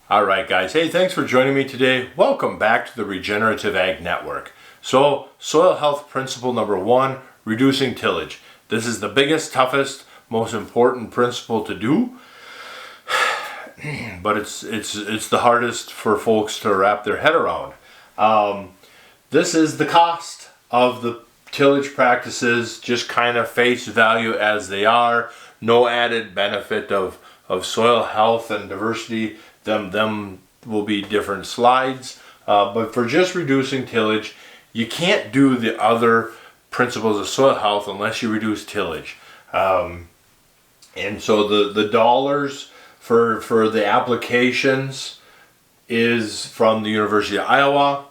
All right, guys. Hey, thanks for joining me today. Welcome back to the Regenerative Ag Network. So, soil health principle number 1, reducing tillage. This is the biggest, toughest, most important principle to do, but it's the hardest for folks to wrap their head around. This is the cost of the tillage practices, just kind of face value as they are. No added benefit of soil health and diversity. Them will be different slides, but for just reducing tillage, you can't do the other principles of soil health unless you reduce tillage. And so the dollars for the applications is from the University of Iowa.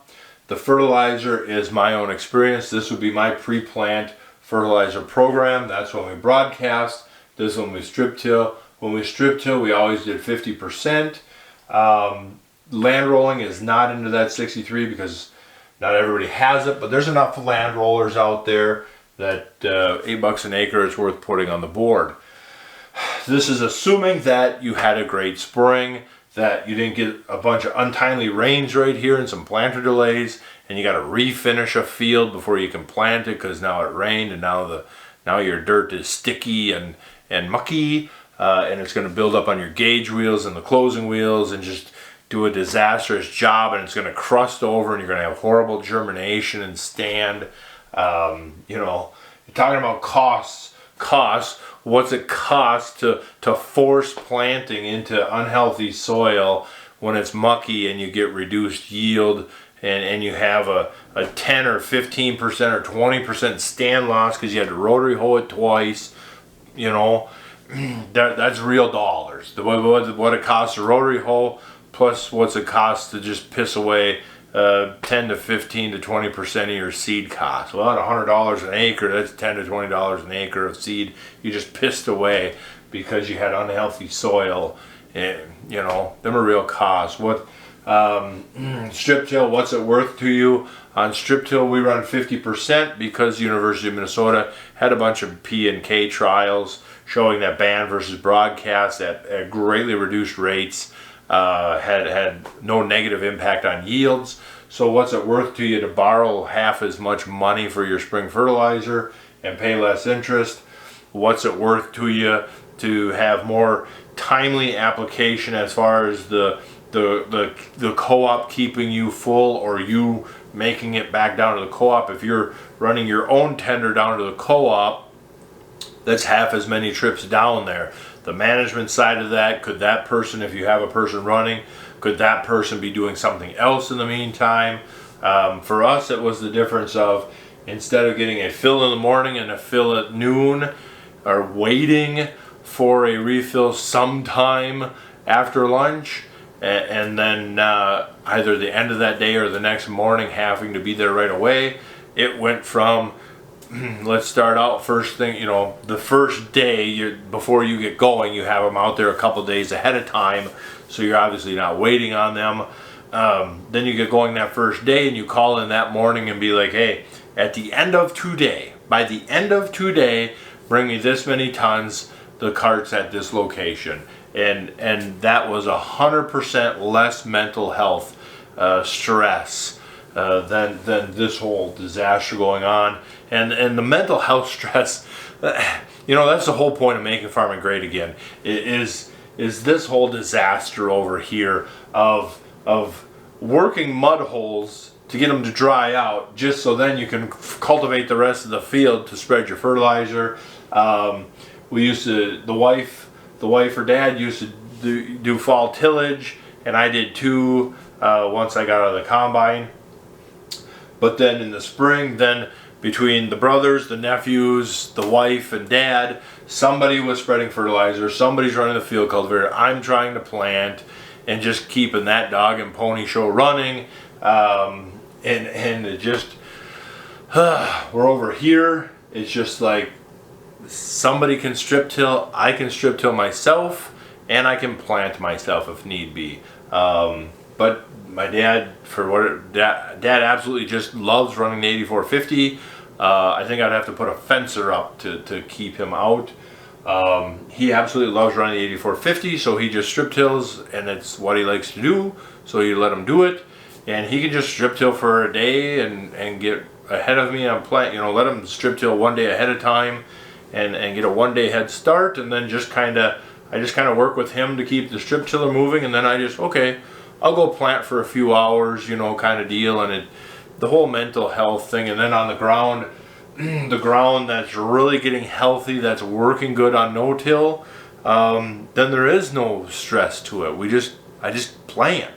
The fertilizer is my own experience. This would be my pre-plant fertilizer program. That's when we broadcast. This is when we strip till. When we strip till, we always did 50%. Land rolling is not into that 63 because not everybody has it, but there's enough land rollers out there that $8 an acre is worth putting on the board. This is assuming that you had a great spring, that you didn't get a bunch of untimely rains right here and some planter delays, and you got to refinish a field before you can plant it because now it rained and now your dirt is sticky and mucky. And it's going to build up on your gauge wheels and the closing wheels and just do a disastrous job, and it's going to crust over and you're going to have horrible germination and stand. You're talking about costs. What's it cost to force planting into unhealthy soil when it's mucky and you get reduced yield and you have a 10 or 15% or 20% stand loss because you had to rotary hoe it twice, That's real dollars. What it costs to rotary hoe plus what's it cost to just piss away 10 to 15 to 20% of your seed cost. Well, at $100 an acre, that's $10 to $20 an acre of seed you just pissed away because you had unhealthy soil. And, them are real costs. What strip till, what's it worth to you? On strip till, we run 50% because the University of Minnesota had a bunch of P and K trials showing that band versus broadcast at greatly reduced rates had no negative impact on yields. So what's it worth to you to borrow half as much money for your spring fertilizer and pay less interest? What's it worth to you to have more timely application as far as the co-op keeping you full or you making it back down to the co-op? If you're running your own tender down to the co-op, that's half as many trips down there. The management side of that, could that person, if you have a person running, could that person be doing something else in the meantime? For us, it was the difference of instead of getting a fill in the morning and a fill at noon, or waiting for a refill sometime after lunch, and then either the end of that day or the next morning having to be there right away. It went from let's start out first thing, the first day before you get going, you have them out there a couple days ahead of time, so you're obviously not waiting on them. Then you get going that first day and you call in that morning and be like, hey, by the end of today, bring me this many tons, the cart's at this location. And that was 100% less mental health stress than this whole disaster going on. And the mental health stress, that's the whole point of making farming great again, is this whole disaster over here of working mud holes to get them to dry out just so then you can cultivate the rest of the field to spread your fertilizer. The wife or dad used to do fall tillage, and I did too once I got out of the combine. But then in the spring, between the brothers, the nephews, the wife, and dad, somebody was spreading fertilizer, somebody's running the field cultivator, I'm trying to plant, and just keeping that dog and pony show running. And it just, we're over here, it's just like somebody can strip till, I can strip till myself, and I can plant myself if need be. But my dad, dad absolutely just loves running the 8450. I think I'd have to put a fencer up to keep him out. He absolutely loves running the 8450, so he just strip tills, and it's what he likes to do, so you let him do it. And he can just strip till for a day and get ahead of me on plant, let him strip till 1 day ahead of time and get a 1 day head start, and then I just kind of work with him to keep the strip tiller moving, and then okay, I'll go plant for a few hours, kind of deal. And the whole mental health thing. And then on the ground, the ground that's really getting healthy, that's working good on no-till, then there is no stress to it. I just plant.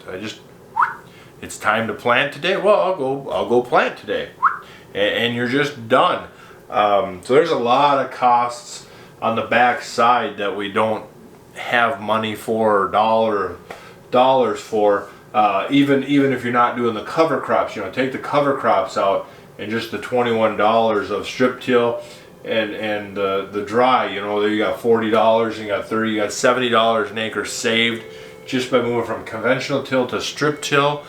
It's time to plant today. Well, I'll go plant today, and you're just done. So there's a lot of costs on the back side that we don't have money for, or dollars for. Even if you're not doing the cover crops, take the cover crops out, and just the $21 of strip till and the dry, there you got $40, and you got $30, you got $70 an acre saved just by moving from conventional till to strip till.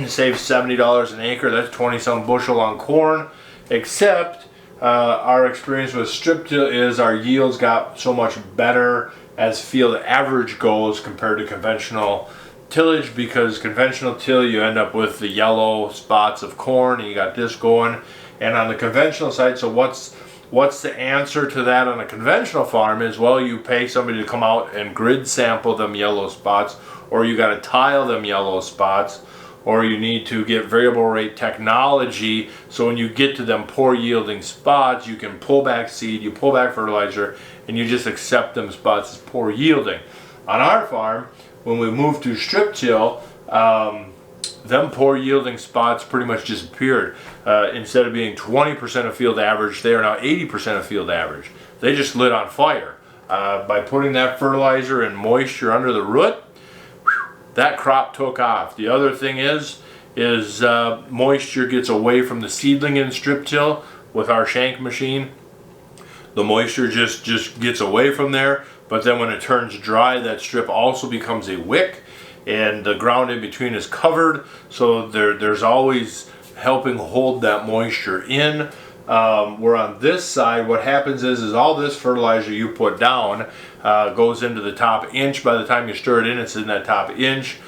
Save $70 an acre. That's 20-some bushel on corn. Except our experience with strip till is our yields got so much better as field average goes compared to conventional tillage, because conventional till you end up with the yellow spots of corn, and you got this going. And on the conventional side, so what's the answer to that on a conventional farm is, well, you pay somebody to come out and grid sample them yellow spots, or you got to tile them yellow spots, or you need to get variable rate technology, so when you get to them poor yielding spots, you can pull back seed, you pull back fertilizer, and you just accept them spots as poor yielding. On our farm, when we moved to strip till, them poor yielding spots pretty much disappeared. Instead of being 20% of field average, they are now 80% of field average. They just lit on fire. By putting that fertilizer and moisture under the root, that crop took off. The other thing is moisture gets away from the seedling in strip till with our shank machine. The moisture just gets away from there, but then when it turns dry, that strip also becomes a wick, and the ground in between is covered, so there's always helping hold that moisture in. Where on this side, what happens is all this fertilizer you put down goes into the top inch. By the time you stir it in, it's in that top inch.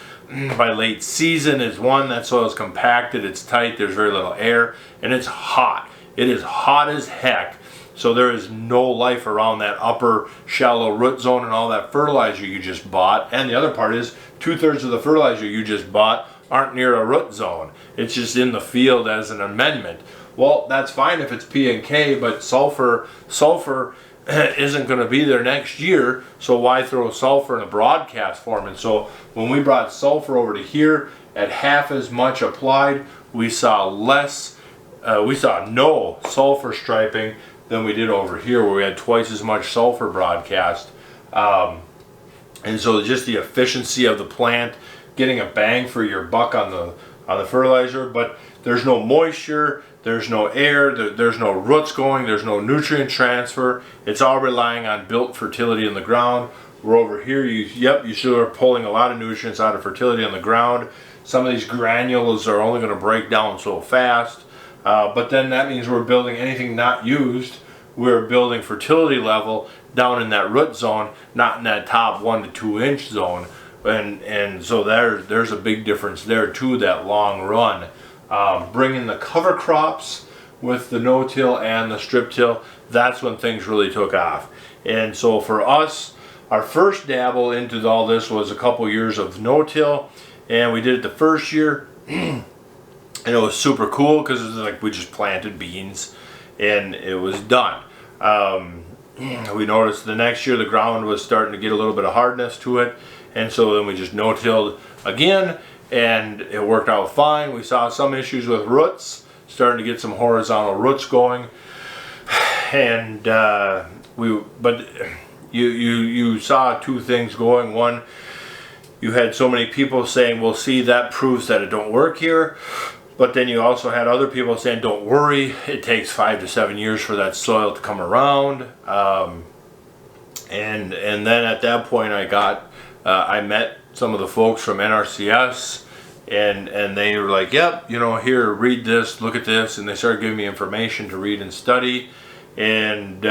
By late season is one, that soil is compacted, it's tight, there's very little air, and it's hot. It is hot as heck. So there is no life around that upper shallow root zone and all that fertilizer you just bought. And the other part is 2/3 of the fertilizer you just bought aren't near a root zone. It's just in the field as an amendment. Well, that's fine if it's P and K, but sulfur isn't going to be there next year, so why throw sulfur in a broadcast form? And so when we brought sulfur over to here at half as much applied, we saw no sulfur striping than we did over here, where we had twice as much sulfur broadcast. And so just the efficiency of the plant, getting a bang for your buck on the fertilizer, but there's no moisture, there's no air, there's no roots going, there's no nutrient transfer. It's all relying on built fertility in the ground. We're over here, you sure are pulling a lot of nutrients out of fertility on the ground. Some of these granules are only going to break down so fast. But then that means we're building anything not used. We're building fertility level down in that root zone, not in that top 1 to 2 inch zone. And so there's a big difference there too, that long run. Bringing the cover crops with the no-till and the strip till, that's when things really took off. And so for us, our first dabble into all this was a couple years of no-till, and we did it the first year. And it was super cool because it was like we just planted beans and it was done. We noticed the next year the ground was starting to get a little bit of hardness to it, and so then we just no-tilled again, and it worked out fine. We saw some issues with roots, starting to get some horizontal roots going, and you saw two things going. One, you had so many people saying, well, see, that proves that it don't work here. But then you also had other people saying, don't worry, it takes 5 to 7 years for that soil to come around. And then at that point I met some of the folks from NRCS, and they were like, yep, here, read this, look at this, and they started giving me information to read and study. And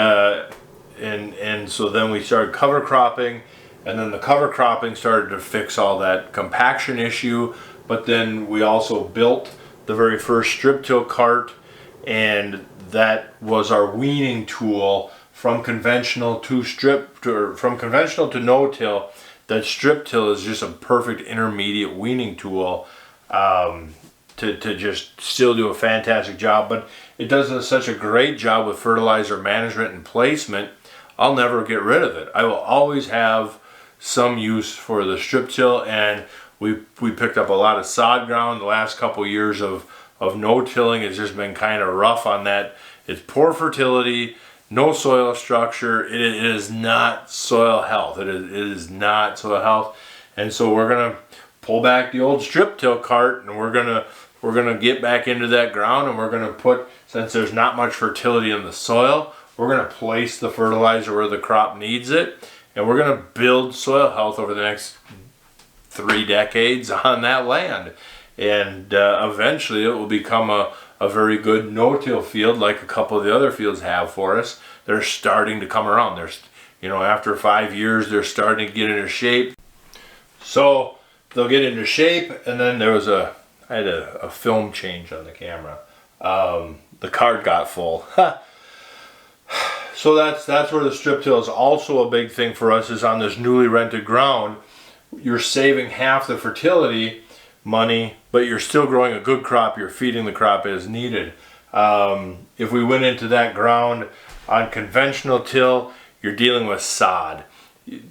and so then we started cover cropping, and then the cover cropping started to fix all that compaction issue. But then we also built the very first strip till cart, and that was our weaning tool from conventional to from conventional to no-till. That strip till is just a perfect intermediate weaning tool to just still do a fantastic job. But it does such a great job with fertilizer management and placement. I'll never get rid of it. I will always have some use for the strip till, and we picked up a lot of sod ground. The last couple years of no-tilling has just been kind of rough on that. It's poor fertility, no soil structure. It is not soil health. It is not soil health. And so we're gonna pull back the old strip till cart, and we're gonna get back into that ground, and we're gonna put, since there's not much fertility in the soil, we're gonna place the fertilizer where the crop needs it, and we're gonna build soil health over the next 3 decades on that land. And eventually it will become a very good no-till field, like a couple of the other fields have for us. They're starting to come around. There's, after 5 years, they're starting to get into shape. So they'll get into shape, and then I had a film change on the camera. The card got full. So that's where the strip till is also a big thing for us, is on this newly rented ground. You're saving half the fertility money, but you're still growing a good crop. You're feeding the crop as needed. If we went into that ground on conventional till, you're dealing with sod.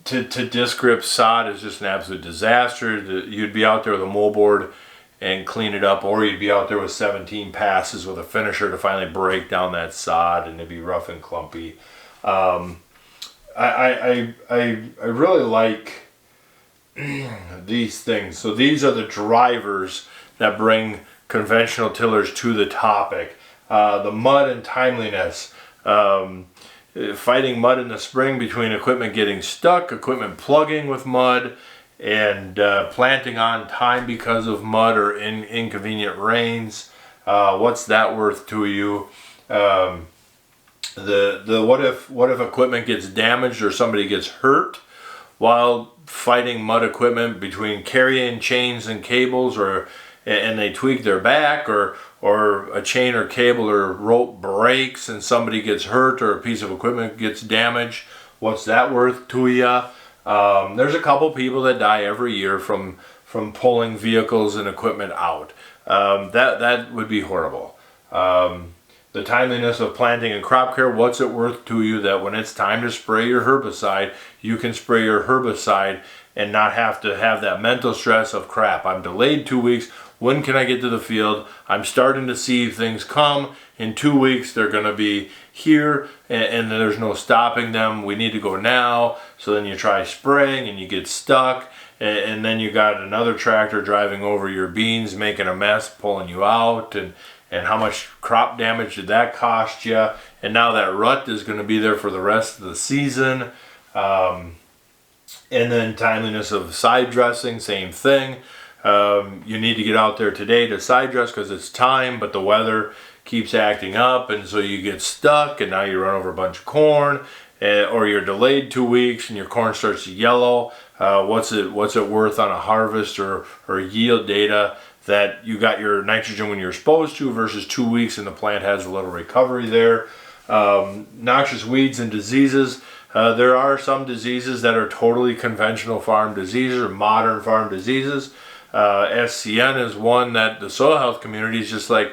To disc grip sod is just an absolute disaster. You'd be out there with a moldboard and clean it up, or you'd be out there with 17 passes with a finisher to finally break down that sod, and it'd be rough and clumpy. I really like these things. So these are the drivers that bring conventional tillers to the topic. The mud and timeliness. Fighting mud in the spring between equipment getting stuck, equipment plugging with mud, and planting on time because of mud or inconvenient rains. What's that worth to you? What if equipment gets damaged or somebody gets hurt while fighting mud equipment between carrying chains and cables, and they tweak their back, or a chain or cable or rope breaks and somebody gets hurt, or a piece of equipment gets damaged? What's that worth to you? There's a couple people that die every year from pulling vehicles and equipment out. That would be horrible. The timeliness of planting and crop care. What's it worth to you that when it's time to spray your herbicide, you can spray your herbicide and not have to have that mental stress of, crap, I'm delayed 2 weeks. When can I get to the field? I'm starting to see things come. In 2 weeks, they're going to be here, and there's no stopping them. We need to go now. So then you try spraying, and you get stuck, and then you got another tractor driving over your beans, making a mess, pulling you out, and how much crop damage did that cost you? And now that rut is going to be there for the rest of the season. And then timeliness of side dressing, same thing. You need to get out there today to side dress because it's time, but the weather keeps acting up, and so you get stuck, and now you run over a bunch of corn, or you're delayed 2 weeks and your corn starts to yellow. What's it worth on a harvest or yield data that you got your nitrogen when you're supposed to versus 2 weeks and the plant has a little recovery there? Noxious weeds and diseases. There are some diseases that are totally conventional farm diseases or modern farm diseases. SCN is one that the soil health community is just like,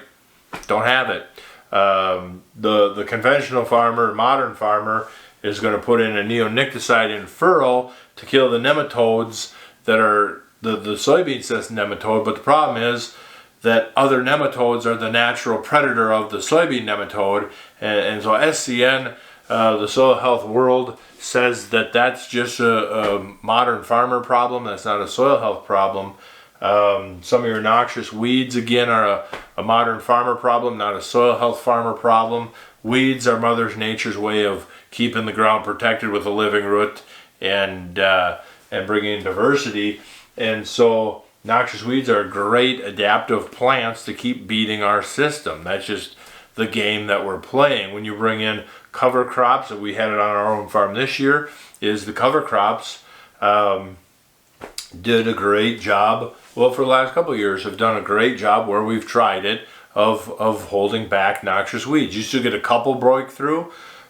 don't have it. The conventional farmer, modern farmer, is going to put in a neonicotide in furrow to kill the nematodes that are the soybean cyst nematode, but the problem is that other nematodes are the natural predator of the soybean nematode, and so SCN, the soil health world, says that that's just a modern farmer problem. That's not a soil health problem. Some of your noxious weeds, again, are a modern farmer problem, not a soil health farmer problem. Weeds are Mother Nature's way of keeping the ground protected with a living root and bringing in diversity. And so noxious weeds are great adaptive plants to keep beating our system. That's just the game that we're playing. When you bring in cover crops, and we had it on our own farm this year, is the cover crops did a great job. Well, for the last couple of years have done a great job where we've tried it of holding back noxious weeds. You still get a couple breakthrough,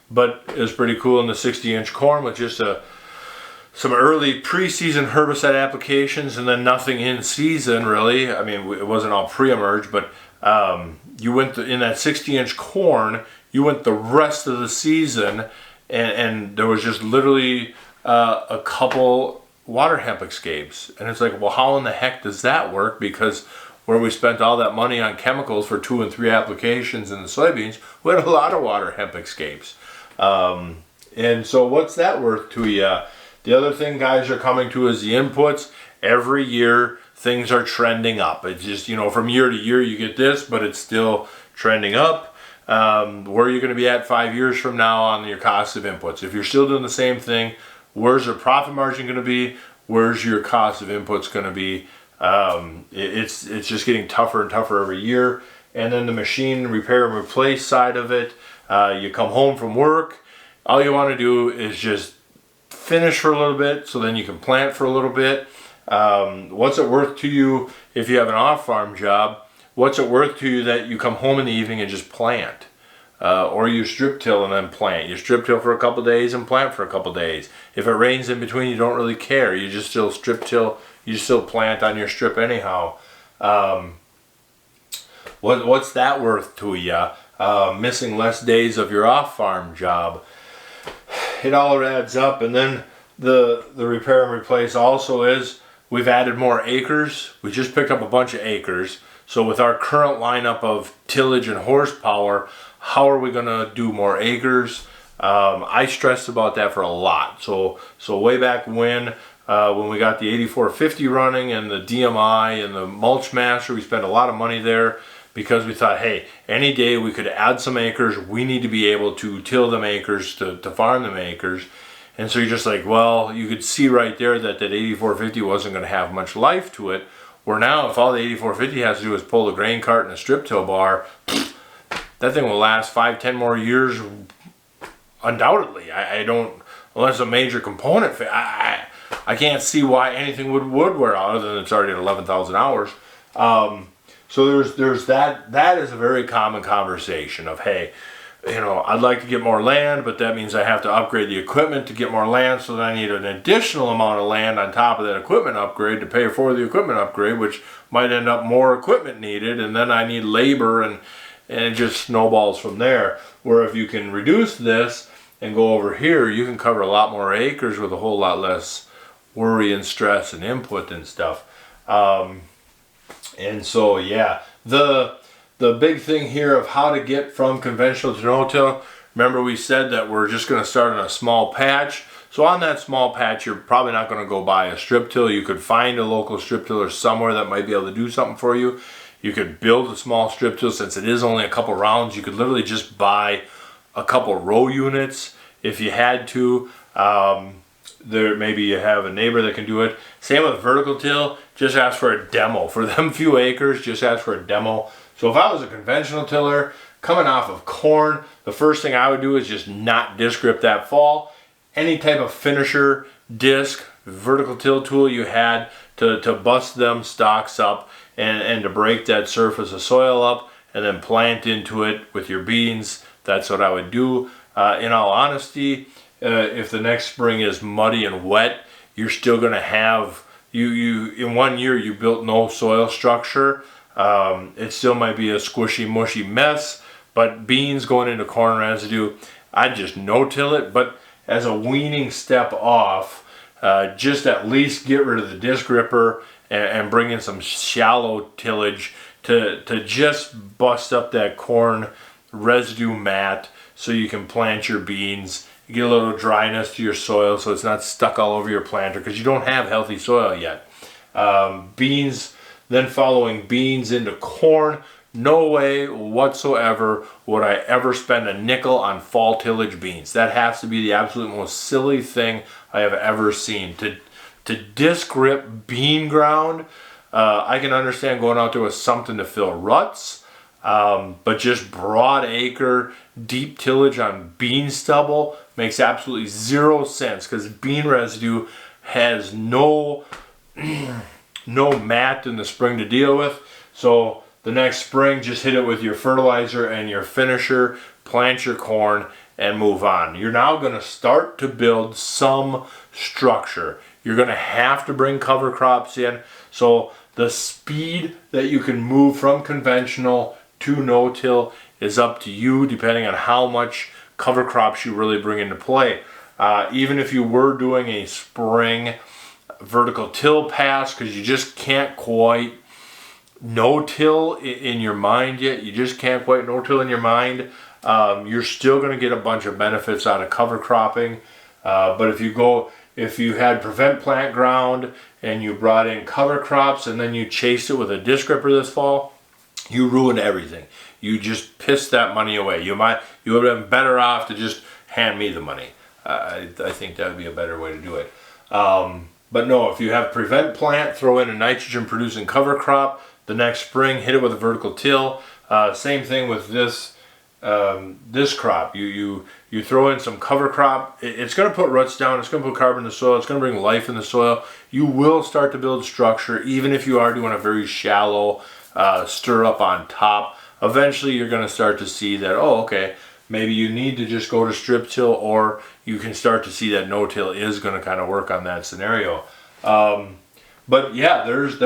but it was pretty cool in the 60-inch corn with just some early preseason herbicide applications and then nothing in season really. I mean, it wasn't all pre-emerge, but you went in that 60-inch corn, you went the rest of the season and there was just literally a couple water hemp escapes. And it's like, well, how in the heck does that work? Because where we spent all that money on chemicals for 2 and 3 applications in the soybeans, we had a lot of water hemp escapes. And so what's that worth to you? The other thing guys are coming to is the inputs. Every year things are trending up. It's just, you know, from year to year you get this, but it's still trending up. Where are you going to be at 5 years from now on your cost of inputs? If you're still doing the same thing, where's your profit margin going to be? Where's your cost of inputs going to be? It's just getting tougher and tougher every year. And then the machine repair and replace side of it, you come home from work, all you want to do is just finish for a little bit so then you can plant for a little bit. What's it worth to you if you have an off-farm job? What's it worth to you that you come home in the evening and just plant? Or you strip till and then plant. You strip till for a couple days and plant for a couple days. If it rains in between, you don't really care. You just still strip till, you still plant on your strip anyhow. What's that worth to you? Missing less days of your off-farm job. It all adds up. And then the repair and replace also is we've added more acres. We just picked up a bunch of acres. So with our current lineup of tillage and horsepower, how are we going to do more acres? I stressed about that for a lot. So way back when we got the 8450 running and the DMI and the mulch master, we spent a lot of money there because we thought, hey, any day we could add some acres, we need to be able to till them acres, to farm them acres. And so you're just like, well, you could see right there that 8450 wasn't going to have much life to it. Where now, if all the 8450 has to do is pull a grain cart and a strip till bar, that thing will last 5-10 more years, undoubtedly. I don't, unless a major component, I can't see why anything would wear out other than it's already at 11,000 hours. So there's that. That is a very common conversation of, hey, you know, I'd like to get more land, but that means I have to upgrade the equipment to get more land, so then I need an additional amount of land on top of that equipment upgrade to pay for the equipment upgrade, which might end up more equipment needed, and then I need labor, and it just snowballs from there. Where if you can reduce this and go over here, you can cover a lot more acres with a whole lot less worry and stress and input and stuff. And so, yeah, the big thing here of how to get from conventional to no-till, remember we said that we're just going to start on a small patch. So on that small patch, you're probably not going to go buy a strip till. You could find a local strip tiller somewhere that might be able to do something for you. You could build a small strip till. Since it is only a couple rounds, you could literally just buy a couple row units if you had to. Maybe you have a neighbor that can do it. Same with vertical till, just ask for a demo. For them few acres, just ask for a demo. So if I was a conventional tiller coming off of corn, the first thing I would do is just not disc grip that fall. Any type of finisher, disc, vertical till tool you had to bust them stalks up and to break that surface of soil up and then plant into it with your beans. That's what I would do. In all honesty, if the next spring is muddy and wet, you're still going to have, you in 1 year you built no soil structure. It still might be a squishy, mushy mess, but beans going into corn residue, I'd just no-till it. But as a weaning step off, just at least get rid of the disc gripper and bring in some shallow tillage to just bust up that corn residue mat so you can plant your beans. You get a little dryness to your soil so it's not stuck all over your planter because you don't have healthy soil yet. Beans, then following beans into corn, no way whatsoever would I ever spend a nickel on fall tillage beans. That has to be the absolute most silly thing I have ever seen. To disc grip bean ground, I can understand going out there with something to fill ruts. But just broad acre, deep tillage on bean stubble makes absolutely zero sense, because bean residue has no mat in the spring to deal with. So the next spring, just hit it with your fertilizer and your finisher, plant your corn, and move on. You're now going to start to build some structure. You're going to have to bring cover crops in. So the speed that you can move from conventional to no-till is up to you, depending on how much cover crops you really bring into play. Even if you were doing a spring vertical till pass, because you just can't quite no-till in your mind yet, you just can't quite no-till in your mind, you're still going to get a bunch of benefits out of cover cropping. But if you had prevent plant ground and you brought in cover crops and then you chased it with a disc ripper this fall, you ruined everything. You just pissed that money away. You would have been better off to just hand me the money. I think that would be a better way to do it. But no, if you have prevent plant, throw in a nitrogen producing cover crop. The next spring, hit it with a vertical till. Same thing with this crop. You throw in some cover crop. It's going to put roots down. It's going to put carbon in the soil. It's going to bring life in the soil. You will start to build structure, even if you are doing a very shallow stir up on top. Eventually, you're going to start to see that, oh, okay, maybe you need to just go to strip till, or you can start to see that no-till is going to kind of work on that scenario. But yeah, there's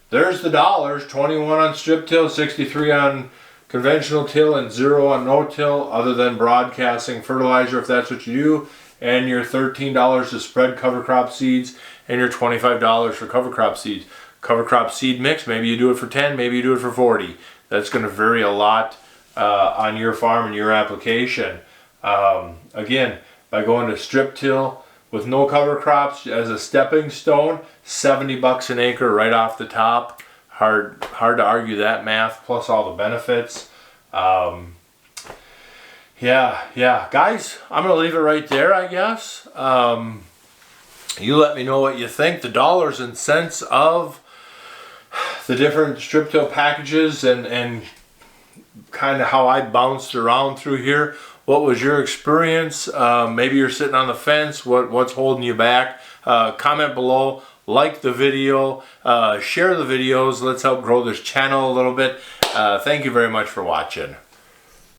the dollars. 21 on strip till, 63 on conventional till, and 0 on no-till, other than broadcasting fertilizer if that's what you do, and your $13 to spread cover crop seeds, and your $25 for cover crop seeds. Cover crop seed mix, maybe you do it for 10, maybe you do it for 40. That's going to vary a lot on your farm and your application. Again, by going to strip till with no cover crops as a stepping stone, $70 an acre right off the top. Hard to argue that math, plus all the benefits. Yeah, guys, I'm gonna leave it right there, I guess. You let me know what you think, the dollars and cents of the different strip till packages, and kind of how I bounced around through here. What was your experience? Maybe you're sitting on the fence. What's holding you back? Comment below. Like the video. Share the videos. Let's help grow this channel a little bit. Thank you very much for watching.